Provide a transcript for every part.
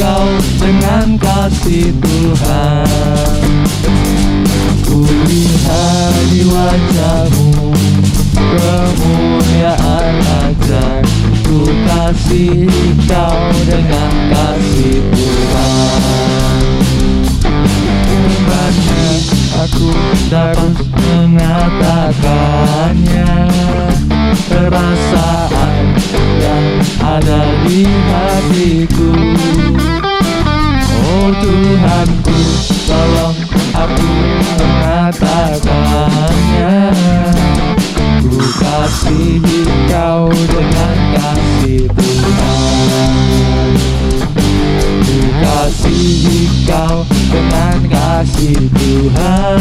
Kau dengan kasih Tuhan. Ku lihat di wajah-Mu kemuliaan ajaib. Ku kasihi Kau dengan kasih Tuhan. Firman-Nya aku terus mengatakannya, perasaan yang ada di hatiku. Oh Tuhanku, tolong aku mengatakannya. Ku kasihi Kau dengan kasih Tuhan. Ku kasihi Kau dengan kasih Tuhan.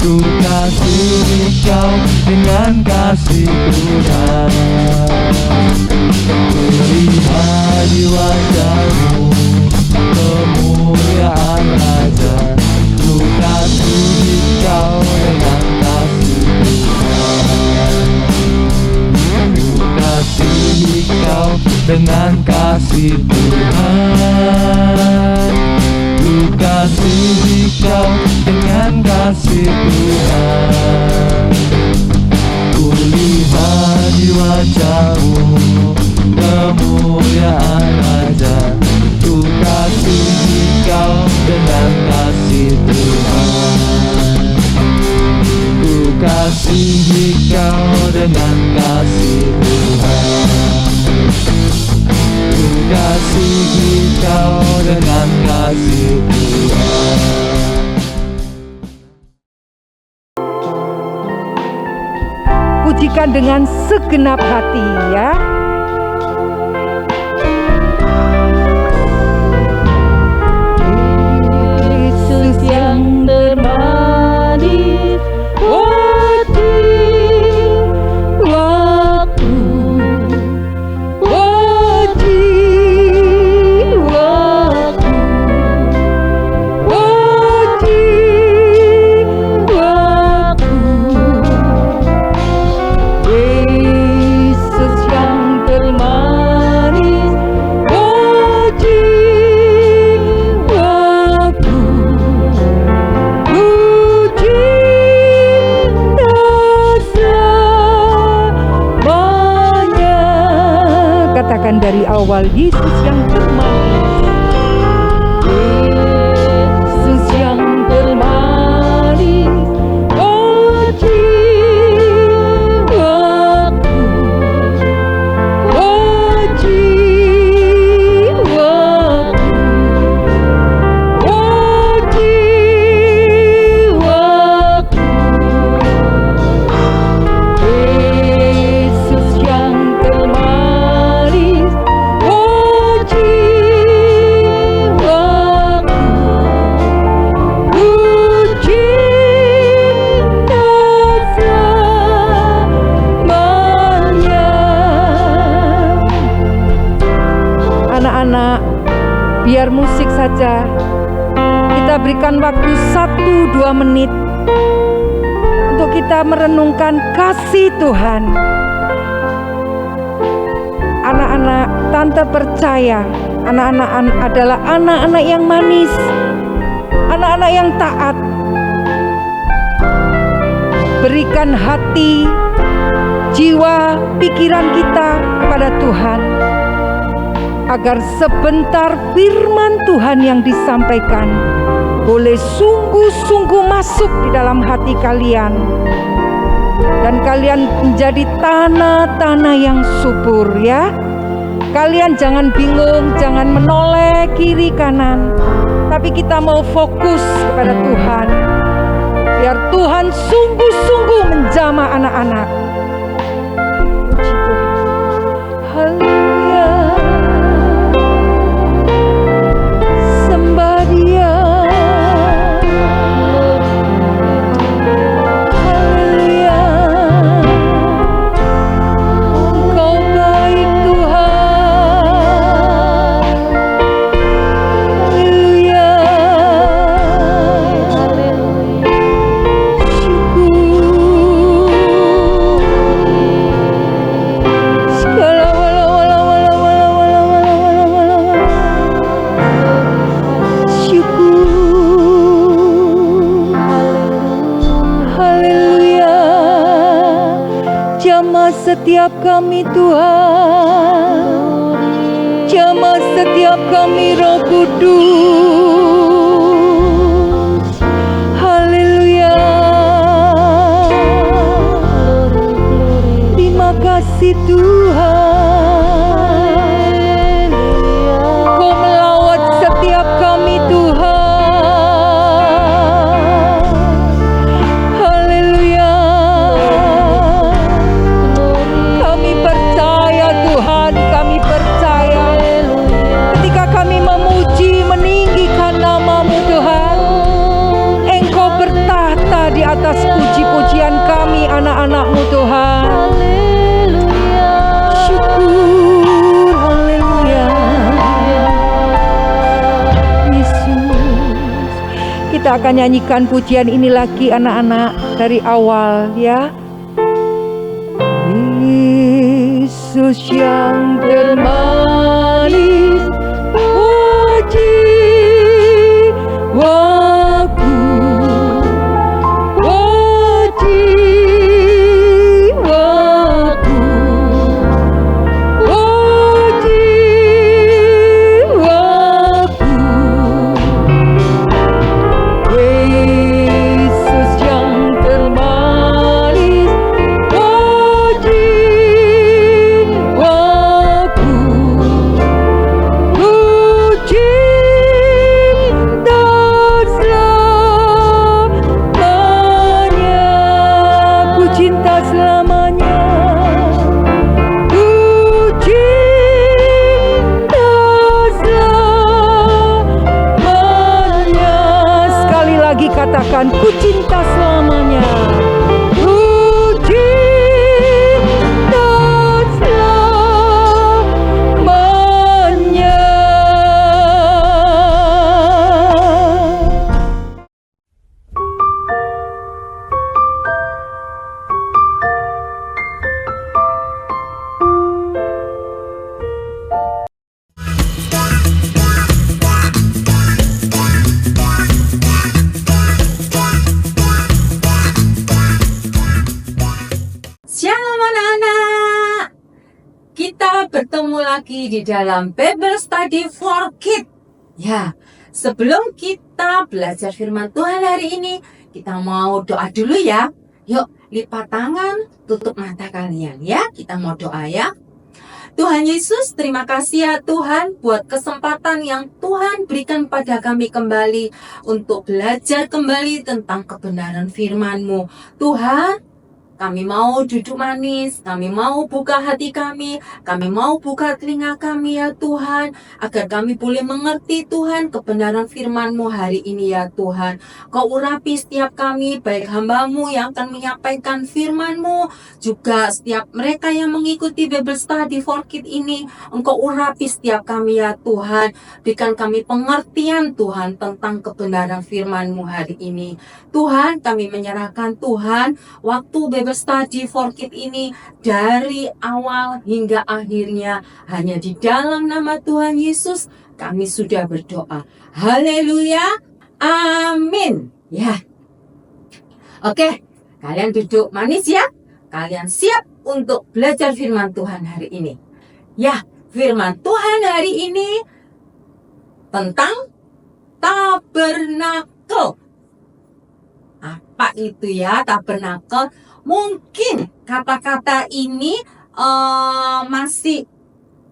Ku kasihi Kau dengan kasih Tuhan. Ku lihat di wajah-Mu kemuliaan ajaib. Ku kasihi Kau dengan kasih Tuhan. Ku kasihi Kau dengan kasih Tuhan. Ku kasihi Kau dengan kasih Tuhan. Ku lihat di wajah-Mu kemuliaan ajaib. Ku kasihi Kau dengan kasih Tuhan. Ku kasihi Kau dengan kasih Tuhan. Ku kasihi Kau dengan kasih Tuhan. Pujikan dengan segenap hati ya. Yesus yang termanis, dari awal, Yesus yang termanis, Yesus yang termanis, oh jiwaku, oh jiwaku, oh jiwaku. Yesus yang termanis, oh jiwaku, puji selamanya. anak-anak, biar musik saja. Kita berikan waktu 1-2 menit untuk kita merenungkan kasih Tuhan. Anak-anak, tante percaya anak-anak adalah anak-anak yang manis, anak-anak yang taat. Berikan hati, jiwa, pikiran kita kepada Tuhan, agar sebentar firman Tuhan yang disampaikan boleh sungguh-sungguh masuk di dalam hati kalian, dan kalian menjadi tanah-tanah yang subur ya. Kalian jangan bingung, jangan menoleh kiri kanan, tapi kita mau fokus kepada Tuhan, biar Tuhan sungguh-sungguh menjamah anak-anak. Puji Tuhan. Haleluya. Sembah Dia. Haleluya. Engkau baik Tuhan. Haleluya. Syukur. setiap kami Tuhan, jamah setiap kami Roh Kudus. Haleluya. Terima kasih Tuhan, Kau melawat setiap kami Tuhan. Haleluya. Kami percaya Tuhan, kami percaya ketika kami memuji meninggikan nama-Mu Tuhan, Engkau bertahta di atas puji-pujian kami anak-anak-Mu Tuhan. Syukur, haleluya. Yesus, kita akan nyanyikan pujian ini lagi anak-anak dari awal ya. Yesus yang termanis, jiwaku, jiwaku, jiwaku. Yesus yang termanis, jiwaku, ku cinta selamanya, ku cinta selamanya, ku cinta selamanya. Sekali lagi katakan, ku cinta selamanya. Ku cinta selamanya. Shalom anak-anak, kita bertemu lagi di dalam Bible Study for Kids. Ya, sebelum kita belajar firman Tuhan hari ini, kita mau doa dulu ya. Yuk, lipat tangan, tutup mata kalian ya. Kita mau doa ya. Tuhan Yesus, terima kasih ya Tuhan buat kesempatan yang Tuhan berikan pada kami kembali untuk belajar kembali tentang kebenaran firman-Mu. Tuhan, kami mau duduk manis, kami mau buka hati kami mau buka telinga kami ya Tuhan, agar kami boleh mengerti Tuhan kebenaran firman-Mu hari ini ya Tuhan. Kau urapi setiap kami, baik hamba-Mu yang akan menyampaikan firman-Mu, juga setiap mereka yang mengikuti Bible Study for Kids ini. Engkau urapi setiap kami ya Tuhan, berikan kami pengertian Tuhan tentang kebenaran firman-Mu hari ini. Tuhan, kami menyerahkan Tuhan waktu Bible Study for Kids ini dari awal hingga akhirnya hanya di dalam nama Tuhan Yesus kami sudah berdoa. Haleluya, amin. Ya, oke, kalian duduk manis ya. Kalian siap untuk belajar firman Tuhan hari ini. Ya, firman Tuhan hari ini tentang tabernakel. Apa itu ya tabernakel? Mungkin kata-kata ini masih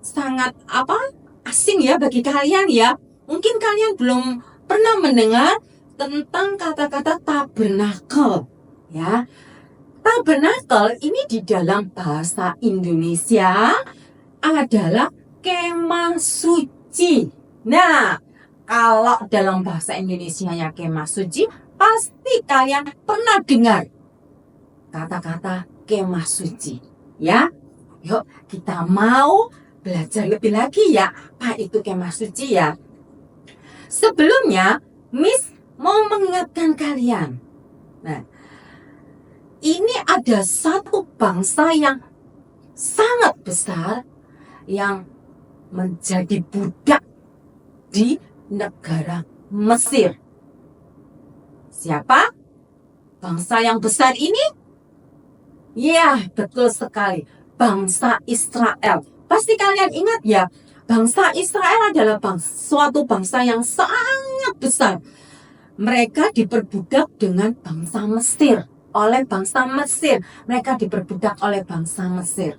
sangat asing ya bagi kalian ya. Mungkin kalian belum pernah mendengar tentang kata-kata tabernakel ya. Tabernakel ini di dalam bahasa Indonesia adalah kemah suci. Nah, kalau dalam bahasa Indonesianya kemah suci, pasti kalian pernah dengar kata-kata kemah suci, ya. Yuk, kita mau belajar lebih lagi ya, apa itu kemah suci ya. Sebelumnya, Miss mau mengingatkan kalian. Nah, ini ada satu bangsa yang sangat besar yang menjadi budak di negara Mesir. Siapa bangsa yang besar ini? Ya, betul sekali. bangsa Israel. Pasti kalian ingat ya, bangsa Israel adalah suatu bangsa yang sangat besar. Mereka diperbudak dengan bangsa Mesir, oleh bangsa Mesir. Mereka diperbudak oleh bangsa Mesir.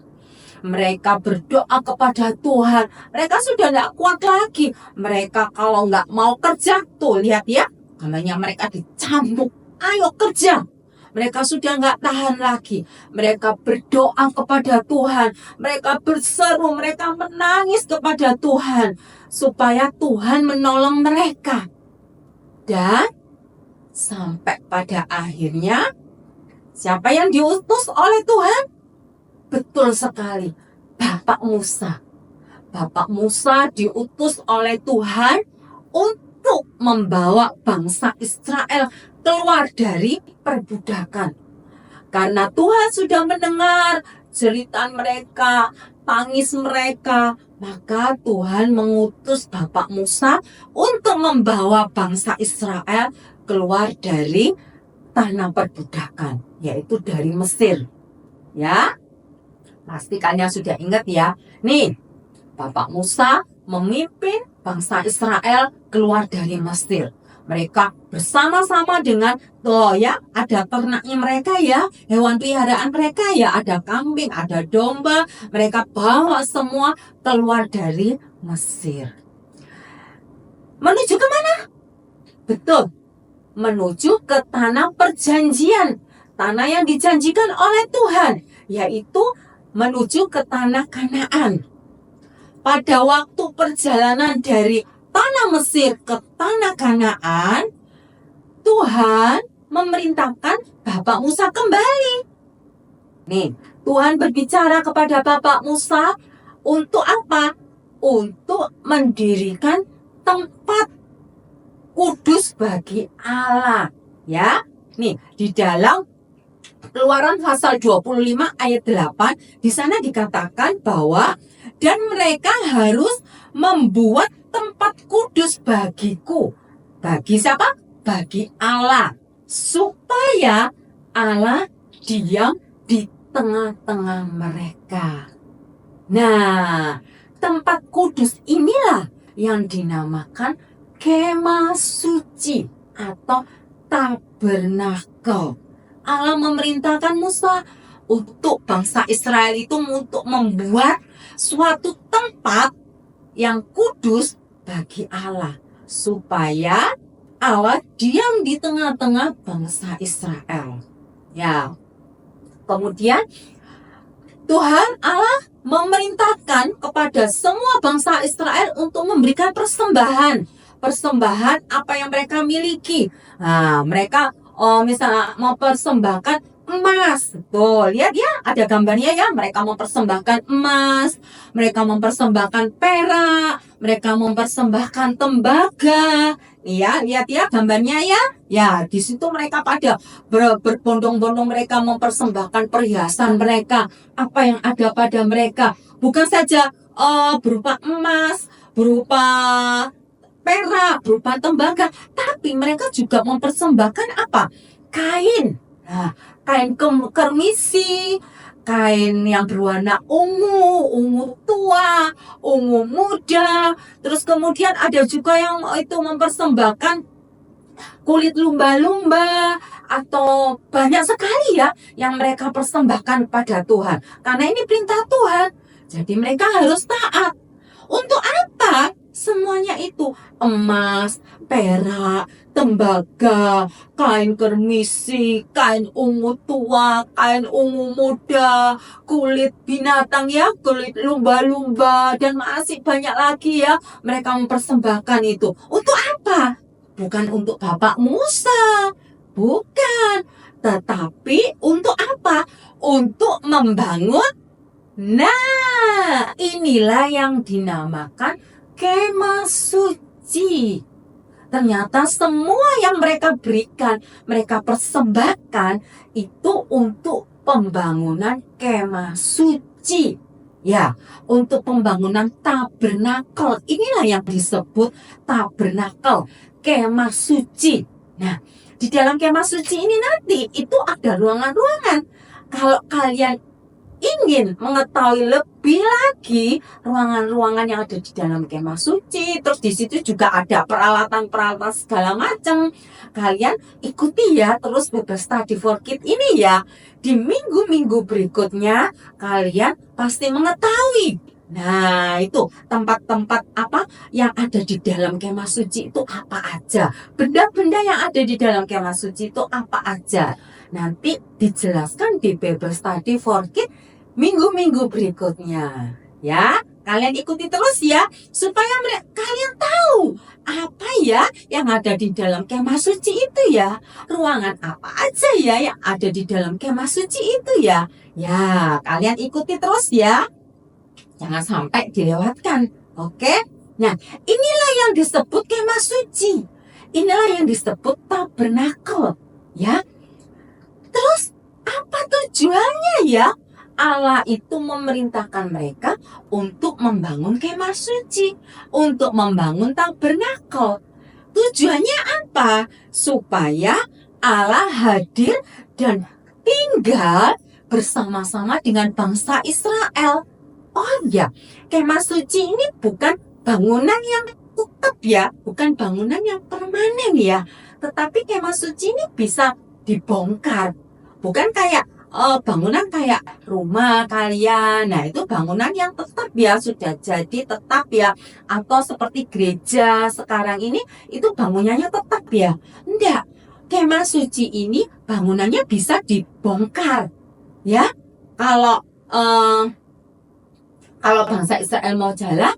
Mereka berdoa kepada Tuhan. Mereka sudah tidak kuat lagi. Mereka kalau nggak mau kerja, tuh lihat ya, namanya mereka dicambuk. Ayo kerja. Mereka sudah nggak tahan lagi. Mereka berdoa kepada Tuhan. Mereka berseru, mereka menangis kepada Tuhan. Supaya Tuhan menolong mereka. Dan sampai pada akhirnya, siapa yang diutus oleh Tuhan? Betul sekali, Bapak Musa. Bapak Musa diutus oleh Tuhan untuk membawa bangsa Israel keluar dari perbudakan. Karena Tuhan sudah mendengar jeritan mereka, tangis mereka, maka Tuhan mengutus Bapak Musa untuk membawa bangsa Israel keluar dari tanah perbudakan, yaitu dari Mesir. Ya, pasti kalian sudah ingat ya. Nih, Bapak Musa memimpin bangsa Israel keluar dari Mesir. Mereka bersama-sama dengan ada ternaknya mereka ya, hewan peliharaan mereka ya, ada kambing, ada domba. Mereka bawa semua keluar dari Mesir. Menuju ke mana? Betul, menuju ke tanah perjanjian, tanah yang dijanjikan oleh Tuhan, yaitu menuju ke tanah Kanaan. Pada waktu perjalanan dari tanah Mesir ke tanah Kanaan, Tuhan memerintahkan Bapak Musa kembali. Nih, Tuhan berbicara kepada Bapak Musa untuk apa? Untuk mendirikan tempat kudus bagi Allah. Ya, nih di dalam Keluaran pasal 25 ayat 8, di sana dikatakan bahwa dan mereka harus membuat tempat kudus bagiku. Bagi siapa? Bagi Allah. Supaya Allah diam di tengah-tengah mereka. Nah, tempat kudus inilah yang dinamakan kemah suci atau tabernakel. Allah memerintahkan Musa untuk bangsa Israel itu untuk membuat suatu tempat yang kudus bagi Allah, supaya Allah diam di tengah-tengah bangsa Israel. Ya. Kemudian Tuhan Allah memerintahkan kepada semua bangsa Israel untuk memberikan persembahan apa yang mereka miliki. Nah, mereka misalnya mau persembahkan emas. Tuh, lihat ya, ada gambarnya ya. Mereka mempersembahkan emas, mereka mempersembahkan perak, mereka mempersembahkan tembaga. Ya, lihat ya gambarnya ya. Ya, di situ mereka pada berbondong-bondong, mereka mempersembahkan perhiasan mereka, apa yang ada pada mereka. Bukan saja berupa emas, berupa perak, berupa tembaga, tapi mereka juga mempersembahkan apa? Kain. Nah, kain kermisi, kain yang berwarna ungu tua, ungu muda. Terus kemudian ada juga yang itu mempersembahkan kulit lumba-lumba, atau banyak sekali ya yang mereka persembahkan pada Tuhan. Karena ini perintah Tuhan. Jadi mereka harus taat. Untuk apa? Semuanya itu emas, perak, tembaga, kain kermisi, kain ungu tua, kain ungu muda, kulit binatang ya, kulit lumba-lumba, dan masih banyak lagi ya. Mereka mempersembahkan itu. Untuk apa? Bukan untuk Bapak Musa, bukan. Tetapi untuk apa? Untuk membangun. Nah, inilah yang dinamakan kemah suci. Ternyata semua yang mereka berikan, mereka persembahkan itu untuk pembangunan kemah suci. Ya, untuk pembangunan tabernakel. Inilah yang disebut tabernakel, kemah suci. Nah, di dalam kemah suci ini nanti itu ada ruangan-ruangan. Kalau kalian ingin mengetahui lebih lagi ruangan-ruangan yang ada di dalam kemah suci, terus di situ juga ada peralatan-peralatan segala macam, kalian ikuti ya terus Bible Study for Kids ini ya. Di minggu-minggu berikutnya kalian pasti mengetahui. Nah, itu tempat-tempat apa yang ada di dalam kemah suci itu apa aja. Benda-benda yang ada di dalam kemah suci itu apa aja. Nanti dijelaskan di Bible Study for Kids minggu-minggu berikutnya. Ya, kalian ikuti terus ya, supaya kalian tahu apa ya yang ada di dalam kemah suci itu ya. Ruangan apa aja ya yang ada di dalam kemah suci itu ya. Ya, kalian ikuti terus ya. Jangan sampai dilewatkan. Oke? Nah, inilah yang disebut kemah suci. Inilah yang disebut tabernakel. Ya. Terus, apa tujuannya ya? Allah itu memerintahkan mereka untuk membangun kemah suci, untuk membangun tabernakel. Tujuannya apa? Supaya Allah hadir dan tinggal bersama-sama dengan bangsa Israel. Oh ya, kemah suci ini bukan bangunan yang tetap ya, bukan bangunan yang permanen ya. Tetapi kemah suci ini bisa dibongkar. Bukan kayak bangunan kayak rumah kalian. Nah, itu bangunan yang tetap ya, sudah jadi tetap ya. Atau seperti gereja sekarang ini, itu bangunannya tetap ya. Enggak, kemah suci ini bangunannya bisa dibongkar. Ya, kalau bangsa Israel mau jalan,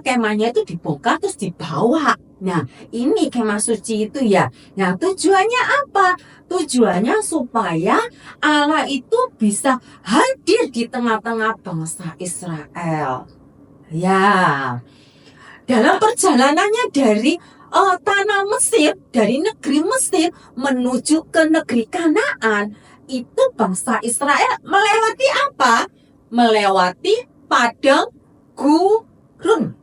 kemahnya itu dibongkar terus dibawa. Nah, ini kemah suci itu ya. Nah, tujuannya apa? Tujuannya supaya Allah itu bisa hadir di tengah-tengah bangsa Israel. Ya, dalam perjalanannya dari tanah Mesir, dari negeri Mesir menuju ke negeri Kanaan, itu bangsa Israel melewati apa? Melewati padang gurun.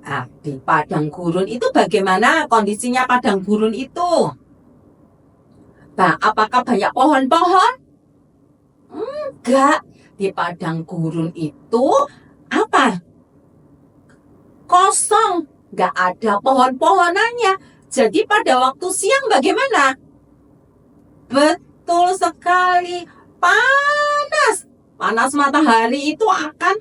Nah, di padang gurun itu bagaimana kondisinya padang gurun itu? Nah, apakah banyak pohon-pohon? Enggak. Di padang gurun itu apa? Kosong. Enggak ada pohon-pohonannya. Jadi pada waktu siang bagaimana? Betul sekali. Panas. Panas matahari itu akan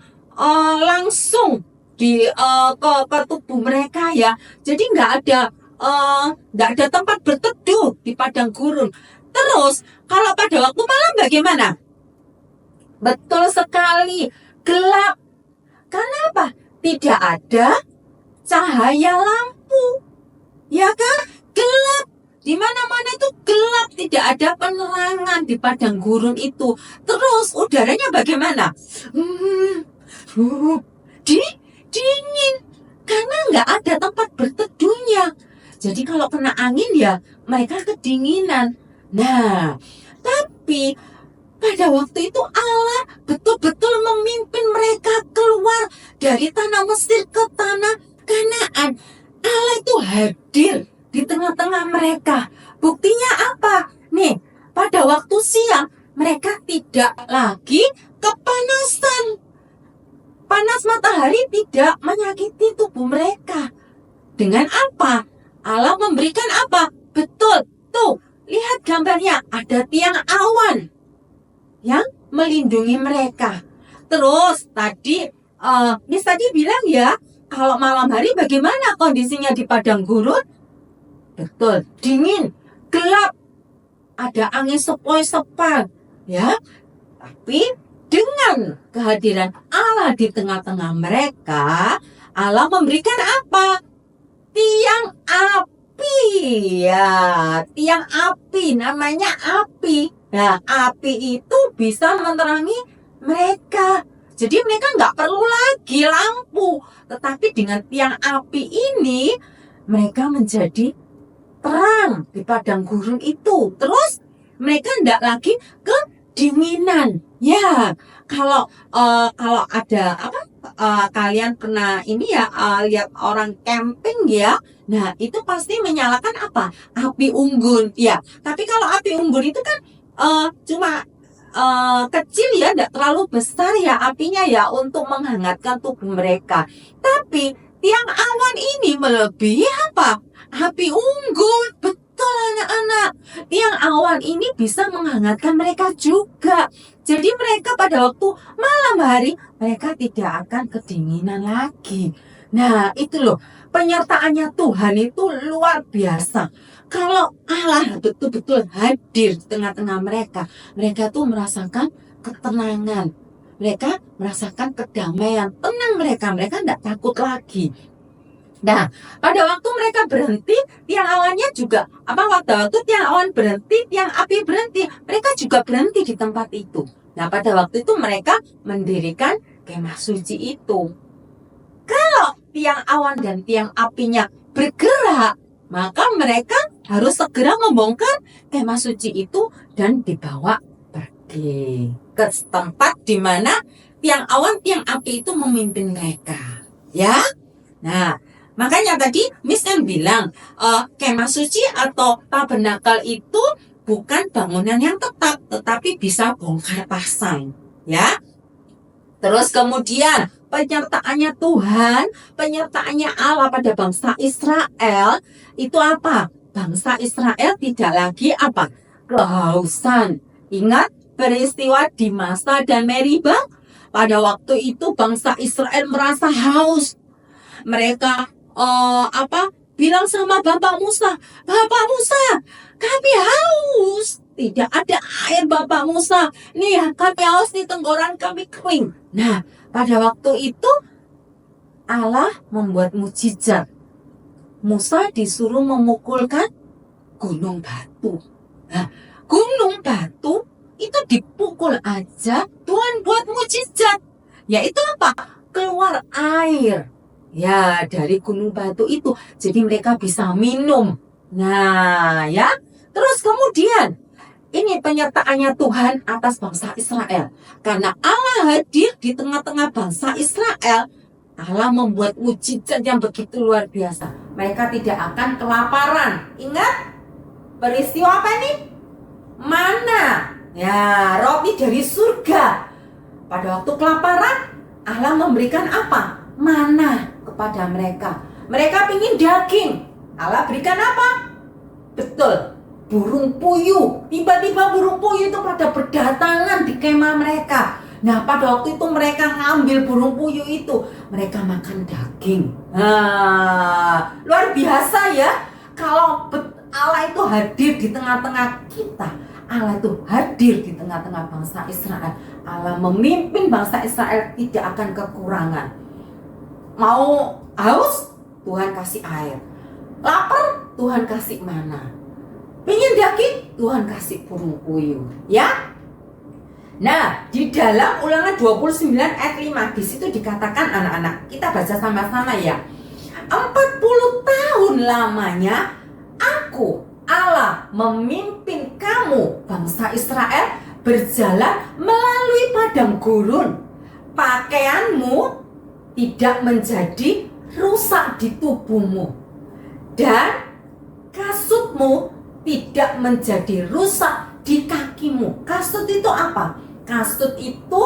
langsung ke tubuh mereka ya. Jadi nggak ada tempat berteduh di padang gurun. Terus kalau pada waktu malam bagaimana? Betul sekali, gelap. Karena apa? Tidak ada cahaya lampu, ya kan? Gelap. Di mana-mana itu gelap, tidak ada penerangan di padang gurun itu. Terus udaranya bagaimana? Dingin, karena nggak ada tempat berteduhnya. Jadi kalau kena angin ya mereka kedinginan. Nah, tapi pada waktu itu Allah betul-betul memimpin mereka keluar dari tanah Mesir ke tanah Kanaan. Allah itu hadir di tengah-tengah mereka. Buktinya apa? Nih, pada waktu siang mereka tidak lagi kepanasan. Panas matahari tidak menyakiti tubuh mereka. Dengan apa? Allah memberikan apa? Betul, tuh, lihat gambarnya. Ada tiang awan yang melindungi mereka. Terus tadi Miss tadi bilang ya, kalau malam hari bagaimana kondisinya di padang gurun? Betul, dingin, gelap, ada angin sepoi-sepoi, ya. Tapi dengan kehadiran Allah di tengah-tengah mereka, Allah memberikan apa? Tiang api, ya. Tiang api, namanya api. Nah, api itu bisa menerangi mereka. Jadi mereka nggak perlu lagi lampu, tetapi dengan tiang api ini mereka menjadi terang di padang gurun itu. Terus mereka tidak lagi kedinginan. Ya, kalau ada kalian pernah ini ya lihat orang camping ya. Nah, itu pasti menyalakan apa? Api unggun. Ya, tapi kalau api unggun itu kan cuma kecil ya, tidak terlalu besar ya apinya ya untuk menghangatkan tubuh mereka. Tapi tiang awan ini melebihi apa? Api unggun. Betul anak-anak. Tiang awan ini bisa menghangatkan mereka juga. Jadi mereka pada waktu malam hari mereka tidak akan kedinginan lagi. Nah, itu loh, penyertaannya Tuhan itu luar biasa. Kalau Allah betul-betul hadir di tengah-tengah mereka, mereka tuh merasakan ketenangan. Mereka merasakan kedamaian, tenang mereka tidak takut lagi. Nah, pada waktu mereka berhenti, tiang awannya juga, pada waktu tiang awan berhenti, tiang api berhenti, mereka juga berhenti di tempat itu. Nah, pada waktu itu mereka mendirikan kemah suci itu. Kalau tiang awan dan tiang apinya bergerak, maka mereka harus segera membongkar kemah suci itu dan dibawa pergi ke tempat di mana tiang awan, tiang api itu memimpin mereka. Ya, nah makanya tadi Miss kan bilang kemah suci atau tabernakel itu bukan bangunan yang tetap, tetapi bisa bongkar pasang. Ya. Terus kemudian penyertaannya Tuhan, penyertaannya Allah pada bangsa Israel itu apa? Bangsa Israel tidak lagi apa? Kehausan. Ingat peristiwa di Masa dan Meribah? Pada waktu itu bangsa Israel merasa haus. Mereka bilang sama Bapak Musa, Bapak Musa, kami haus. Tidak ada air Bapak Musa. Nih kami haus, di tenggorokan kami kering. Nah, pada waktu itu Allah membuat mukjizat. Musa disuruh memukulkan gunung batu. Nah, gunung batu itu dipukul aja, Tuhan buat mukjizat. Yaitu apa? Keluar air. Ya, dari gunung batu itu. Jadi mereka bisa minum. Nah, ya. Terus kemudian ini penyertaannya Tuhan atas bangsa Israel. Karena Allah hadir di tengah-tengah bangsa Israel, Allah membuat mukjizat yang begitu luar biasa. Mereka tidak akan kelaparan. Ingat peristiwa apa nih? Mana? Ya, roti dari surga. Pada waktu kelaparan, Allah memberikan apa? Mana kepada mereka. Mereka ingin daging. Allah berikan apa? Betul, burung puyuh. Tiba-tiba burung puyuh itu pada berdatangan di kemah mereka. Nah, pada waktu itu mereka ngambil burung puyuh itu, mereka makan daging. Nah, luar biasa ya. Kalau Allah itu hadir di tengah-tengah kita, Allah itu hadir di tengah-tengah bangsa Israel. Allah memimpin bangsa Israel tidak akan kekurangan. Mau haus, Tuhan kasih air. Lapar, Tuhan kasih mana. Pengen daging, Tuhan kasih burung puyuh. Ya. Nah, di dalam Ulangan 29 ayat 5 di situ dikatakan anak-anak, kita baca sama-sama ya. 40 tahun lamanya aku Allah memimpin kamu bangsa Israel berjalan melalui padang gurun. Pakaianmu tidak menjadi rusak di tubuhmu dan kasutmu tidak menjadi rusak di kakimu. Kasut itu apa? Kasut itu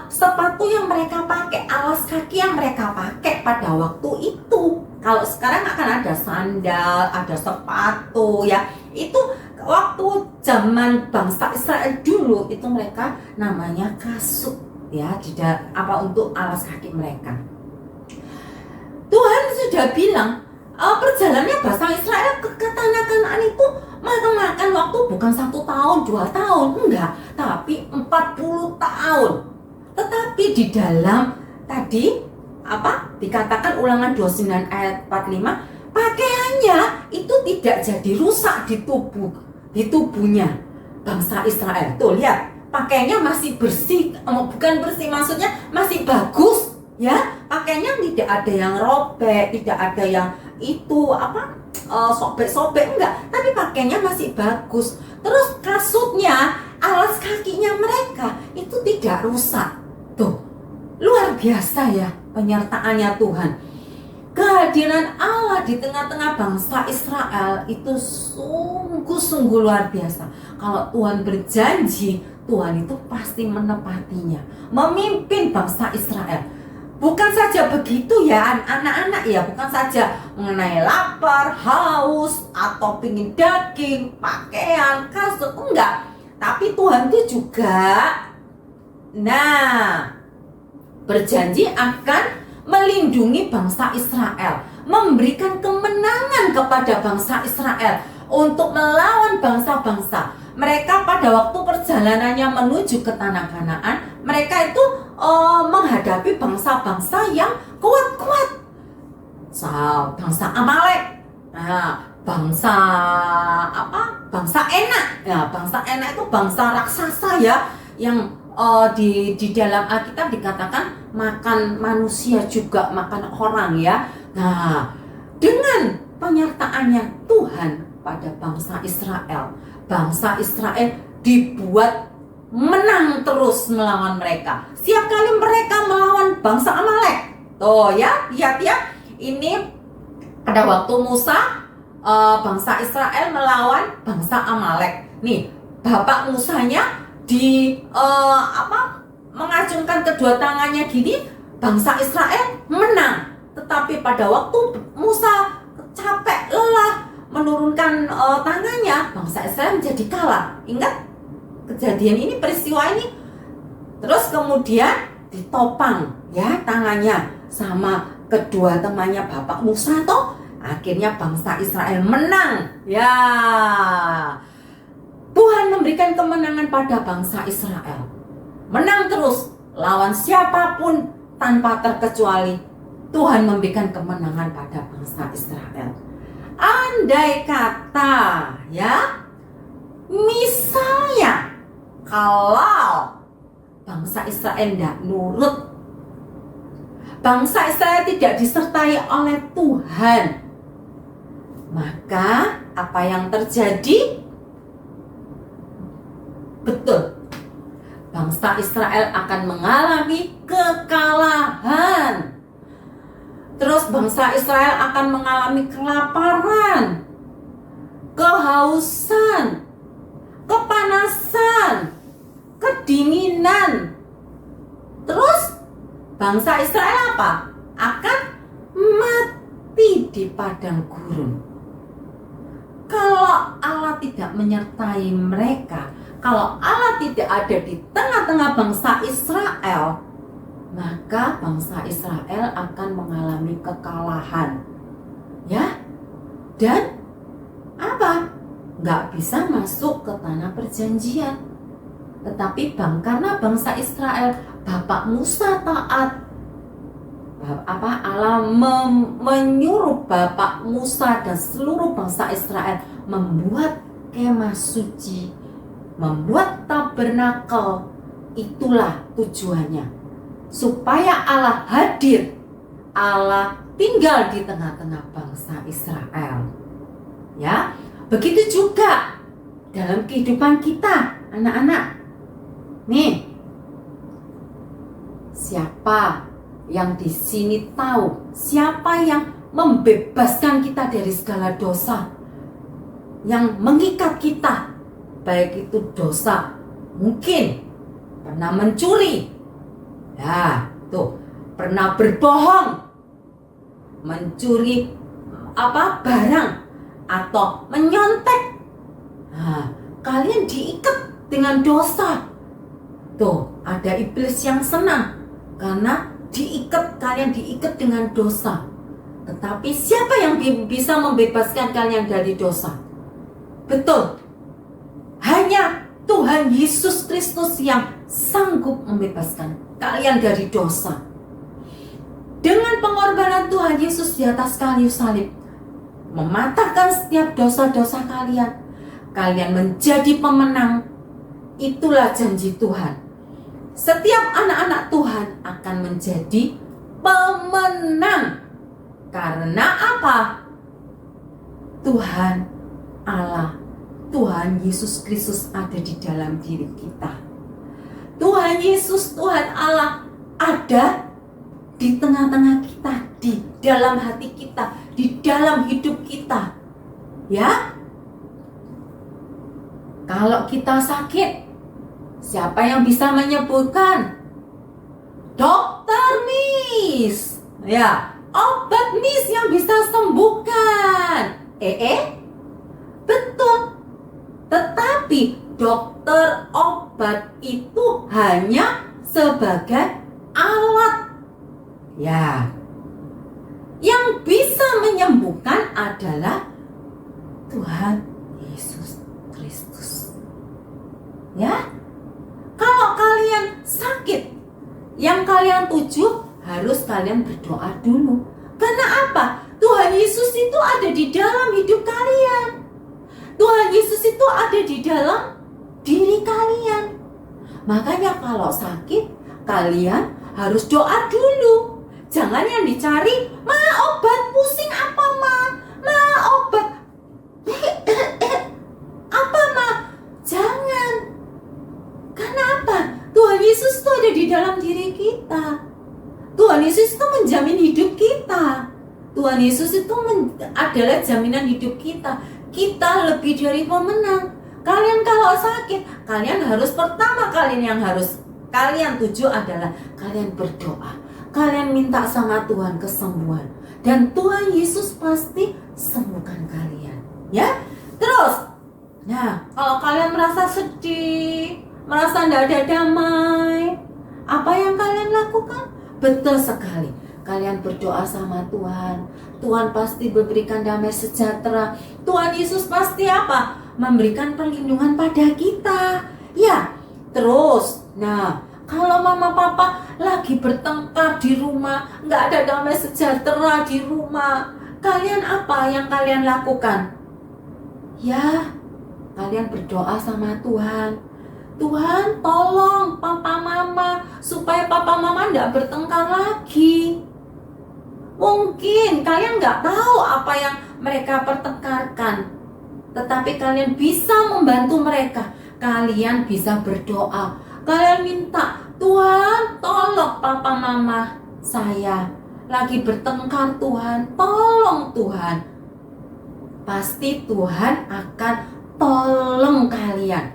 sepatu yang mereka pakai, alas kaki yang mereka pakai pada waktu itu. Kalau sekarang akan ada sandal, ada sepatu ya. Itu waktu zaman bangsa Israel dulu itu mereka namanya kasut ya, tidak untuk alas kaki mereka. Tuhan sudah bilang perjalanannya bangsa Israel ke tanah Kanaan itu makan waktu bukan 1 tahun, 2 tahun, enggak, tapi 40 tahun. Tetapi di dalam tadi dikatakan Ulangan 29 ayat 45, pakaiannya itu tidak jadi rusak di tubuhnya bangsa Israel. Tuh lihat, pakaiannya masih bersih, bukan bersih maksudnya masih bagus ya. Pakaiannya tidak ada yang robek, tidak ada yang sobek-sobek, enggak, tapi pakainya masih bagus. Terus kasutnya, alas kakinya mereka itu tidak rusak. Tuh, luar biasa ya penyertaannya Tuhan. Kehadiran Allah di tengah-tengah bangsa Israel itu sungguh-sungguh luar biasa. Kalau Tuhan berjanji, Tuhan itu pasti menepatinya, memimpin bangsa Israel. Bukan saja begitu ya anak-anak ya, bukan saja mengenai lapar, haus, atau pingin daging, pakaian, kasut, enggak. Tapi Tuhan itu juga berjanji akan melindungi bangsa Israel, memberikan kemenangan kepada bangsa Israel untuk melawan bangsa-bangsa. Mereka pada waktu perjalanannya menuju ke tanah Kanaan, mereka itu menghadapi bangsa-bangsa yang kuat-kuat. Bangsa Amalek, bangsa Enak. Bangsa Enak itu bangsa raksasa ya, yang di dalam Alkitab dikatakan makan manusia juga, makan orang ya. Nah, dengan penyertaannya Tuhan pada bangsa Israel dibuat menang terus melawan mereka. Setiap kali mereka melawan bangsa Amalek. Tuh ya, lihat ya. Ini pada waktu Musa bangsa Israel melawan bangsa Amalek. Nih, bapak Musanya mengacungkan kedua tangannya gini, bangsa Israel menang. Tetapi pada waktu Musa capek, lelah, menurunkan tangannya, bangsa Israel menjadi kalah. Ingat kejadian ini, peristiwa ini. Terus kemudian ditopang ya tangannya sama kedua temannya bapak Musa toh. Akhirnya bangsa Israel menang. Ya, Tuhan memberikan kemenangan pada bangsa Israel. Menang terus lawan siapapun tanpa terkecuali. Tuhan memberikan kemenangan pada bangsa Israel. Andai kata ya, misalnya kalau bangsa Israel tidak nurut, bangsa Israel tidak disertai oleh Tuhan, maka apa yang terjadi? Betul, bangsa Israel akan mengalami kekalahan. Terus bangsa Israel akan mengalami kelaparan, kehausan, kepanasan, kedinginan. Terus bangsa Israel apa? Akan mati di padang gurun. Kalau Allah tidak menyertai mereka, kalau Allah tidak ada di tengah-tengah bangsa Israel, maka bangsa Israel akan mengalami kekalahan. Ya, dan apa? Nggak bisa masuk ke tanah perjanjian. Tetapi karena bangsa Israel, bapak Musa taat, Allah menyuruh bapak Musa dan seluruh bangsa Israel membuat kemah suci, membuat tabernakel. Itulah tujuannya, supaya Allah hadir, Allah tinggal di tengah-tengah bangsa Israel. Ya, begitu juga dalam kehidupan kita, anak-anak. Nih, siapa yang di sini tahu siapa yang membebaskan kita dari segala dosa yang mengikat kita? Baik itu dosa, mungkin pernah mencuri, ya, tuh, pernah berbohong, mencuri barang, atau menyontek. Nah, kalian diikat dengan dosa. Tuh, ada iblis yang senang karena kalian diikat dengan dosa. Tetapi siapa yang bisa membebaskan kalian dari dosa? Betul, hanya Tuhan Yesus Kristus yang sanggup membebaskan kalian dari dosa. Dengan pengorbanan Tuhan Yesus di atas kayu salib, mematahkan setiap dosa-dosa kalian, kalian menjadi pemenang. Itulah janji Tuhan. Setiap anak-anak Tuhan akan menjadi pemenang. Karena apa? Tuhan Allah, Tuhan Yesus Kristus ada di dalam diri kita. Tuhan Yesus, Tuhan Allah ada di tengah-tengah kita, di dalam hati kita, di dalam hidup kita. Ya, kalau kita sakit, Siapa yang bisa menyebutkan? Dokter Miss. Ya, obat Miss yang bisa sembuhkan. Betul. Tetapi dokter obat itu hanya sebagai alat. Ya. Yang bisa menyembuhkan adalah Tuhan Yesus Kristus. Ya. Kalau kalian sakit, yang kalian tuju harus kalian berdoa dulu. Karena apa? Tuhan Yesus itu ada di dalam hidup kalian. Tuhan Yesus itu ada di dalam diri kalian. Makanya kalau sakit, kalian harus doa dulu. Jangan yang dicari, ma obat pusing apa ma? Ma obat apa ma? Jangan. Karena apa? Tuhan Yesus itu ada di dalam diri kita. Tuhan Yesus itu menjamin hidup kita. Tuhan Yesus itu adalah jaminan hidup kita. Kita lebih dari pemenang. Kalian kalau sakit, kalian harus pertama kalian yang harus kalian tuju adalah kalian berdoa. Kalian minta sama Tuhan kesembuhan. Dan Tuhan Yesus pasti sembuhkan kalian. Ya. Terus, nah kalau kalian merasa sedih, merasa tidak ada damai, apa yang kalian lakukan? Betul sekali. Kalian berdoa sama Tuhan. Tuhan pasti memberikan damai sejahtera. Tuhan Yesus pasti apa? Memberikan perlindungan pada kita. Ya. Terus, nah kalau mama papa lagi bertengkar di rumah, nggak ada damai sejahtera di rumah, kalian apa yang kalian lakukan? Ya, kalian berdoa sama Tuhan. Tuhan tolong papa mama supaya papa mama nggak bertengkar lagi. Mungkin kalian nggak tahu apa yang mereka pertengkarkan, tetapi kalian bisa membantu mereka. Kalian bisa berdoa. Kalian minta, Tuhan tolong papa mama saya lagi bertengkar Tuhan. Tolong Tuhan. Pasti Tuhan akan tolong kalian.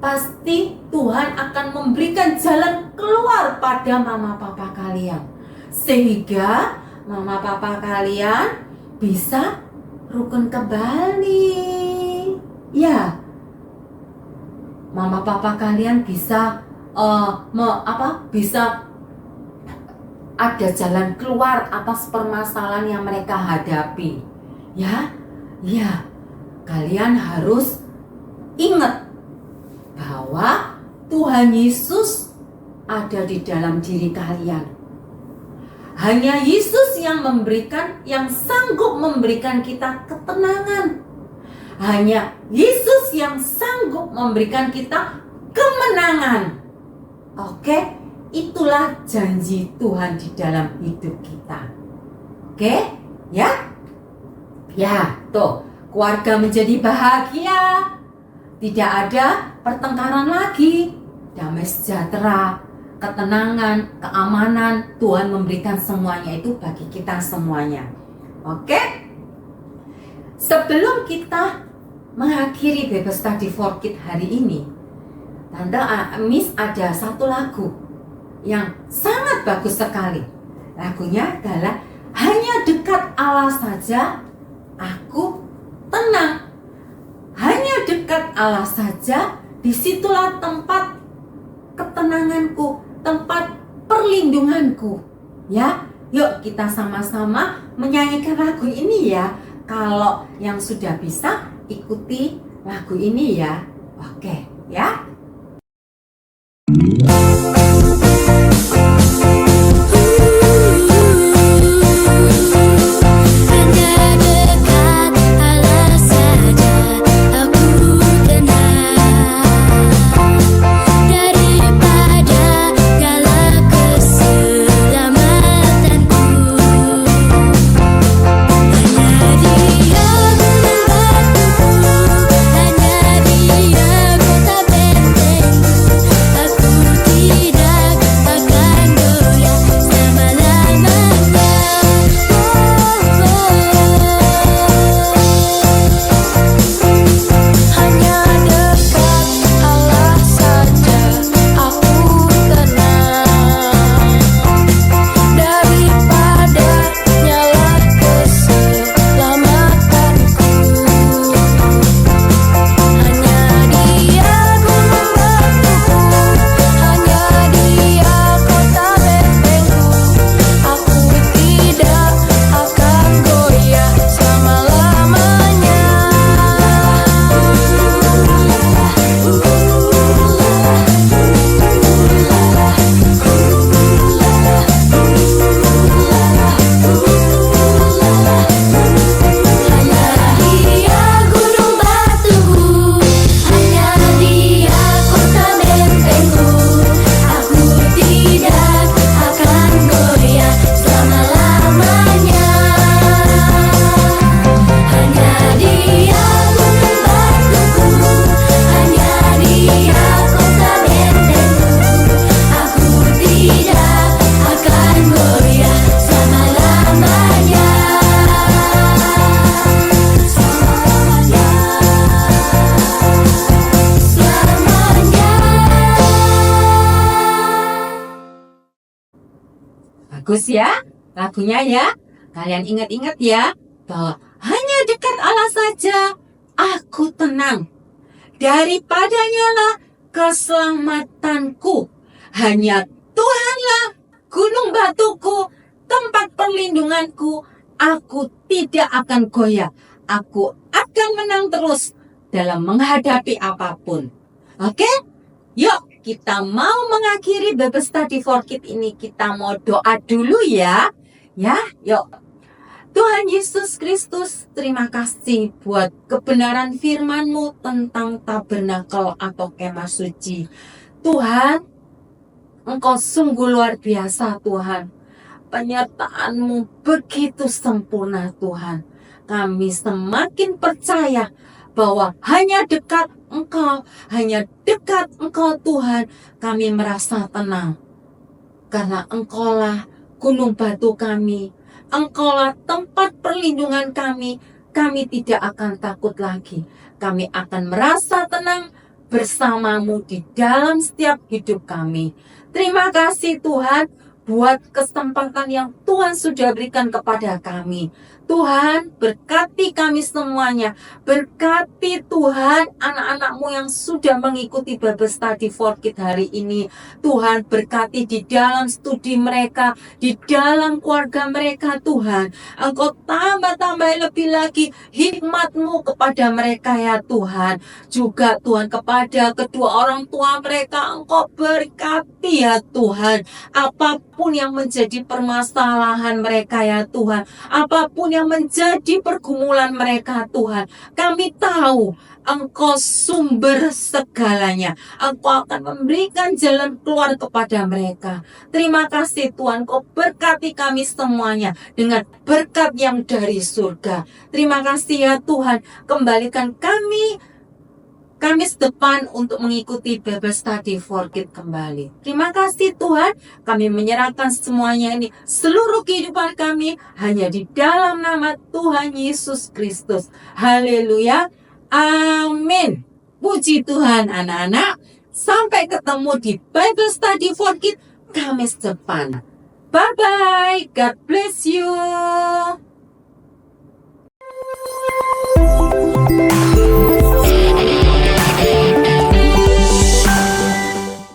Pasti Tuhan akan memberikan jalan keluar pada mama papa kalian. Sehingga mama papa kalian bisa rukun kembali. Ya. Mama papa kalian bisa bisa ada jalan keluar atas permasalahan yang mereka hadapi. Ya. Kalian harus ingat bahwa Tuhan Yesus ada di dalam diri kalian. Hanya Yesus yang sanggup memberikan kita ketenangan. Hanya Yesus yang sanggup memberikan kita kemenangan. Oke, itulah janji Tuhan di dalam hidup kita. Oke, ya? Ya, tuh, keluarga menjadi bahagia. Tidak ada pertengkaran lagi. Damai sejahtera, ketenangan, keamanan. Tuhan memberikan semuanya itu bagi kita semuanya. Oke? Sebelum kita mengakhiri Bible Study for Kids hari ini, Tante Miss ada satu lagu yang sangat bagus sekali. Lagunya adalah hanya dekat Allah saja aku tenang. Hanya dekat Allah saja, disitulah tempat ketenanganku, tempat perlindunganku. Ya, yuk kita sama-sama menyanyikan lagu ini ya. Kalau yang sudah bisa ikuti lagu ini ya. Oke, ya. Hanya dia kota Bagus ya lagunya ya. Kalian ingat-ingat ya bahwa hanya dekat Allah saja aku tenang. Daripadanya lah keselamatanku. Hanya Tuhanlah gunung batuku, tempat perlindunganku. Aku tidak akan goyah. Aku akan menang terus dalam menghadapi apapun. Oke? Yuk, kita mau mengakhiri Bible Study for Kids ini. Kita mau doa dulu ya. Ya, yuk. Tuhan Yesus Kristus, terima kasih buat kebenaran firman-Mu tentang tabernakel atau kemah suci. Tuhan, Engkau sungguh luar biasa Tuhan. Penyertaan-Mu begitu sempurna Tuhan. Kami semakin percaya bahwa hanya dekat Engkau Tuhan, kami merasa tenang. Karena Engkaulah gunung batu kami, Engkaulah tempat perlindungan kami tidak akan takut lagi. Kami akan merasa tenang bersama-Mu di dalam setiap hidup kami. Terima kasih Tuhan buat kesempatan yang Tuhan sudah berikan kepada kami. Tuhan, berkati kami semuanya. Berkati Tuhan anak-anak-Mu yang sudah mengikuti Bible Study for Kids hari ini. Tuhan, berkati di dalam studi mereka, di dalam keluarga mereka Tuhan. Engkau tambah-tambah lebih lagi hikmat-Mu kepada mereka ya Tuhan. Juga Tuhan kepada kedua orang tua mereka, Engkau berkati ya Tuhan. Apapun yang menjadi permasalahan mereka ya Tuhan, apapun yang menjadi pergumulan mereka Tuhan, kami tahu Engkau sumber segalanya. Engkau akan memberikan jalan keluar kepada mereka. Terima kasih Tuhan, Kau berkati kami semuanya dengan berkat yang dari surga. Terima kasih ya Tuhan, kembalikan kami Kamis depan untuk mengikuti Bible Study for Kids kembali. Terima kasih Tuhan, kami menyerahkan semuanya ini, seluruh kehidupan kami hanya di dalam nama Tuhan Yesus Kristus. Haleluya, amin. Puji Tuhan anak-anak, sampai ketemu di Bible Study for Kids Kamis depan. Bye-bye, God bless you.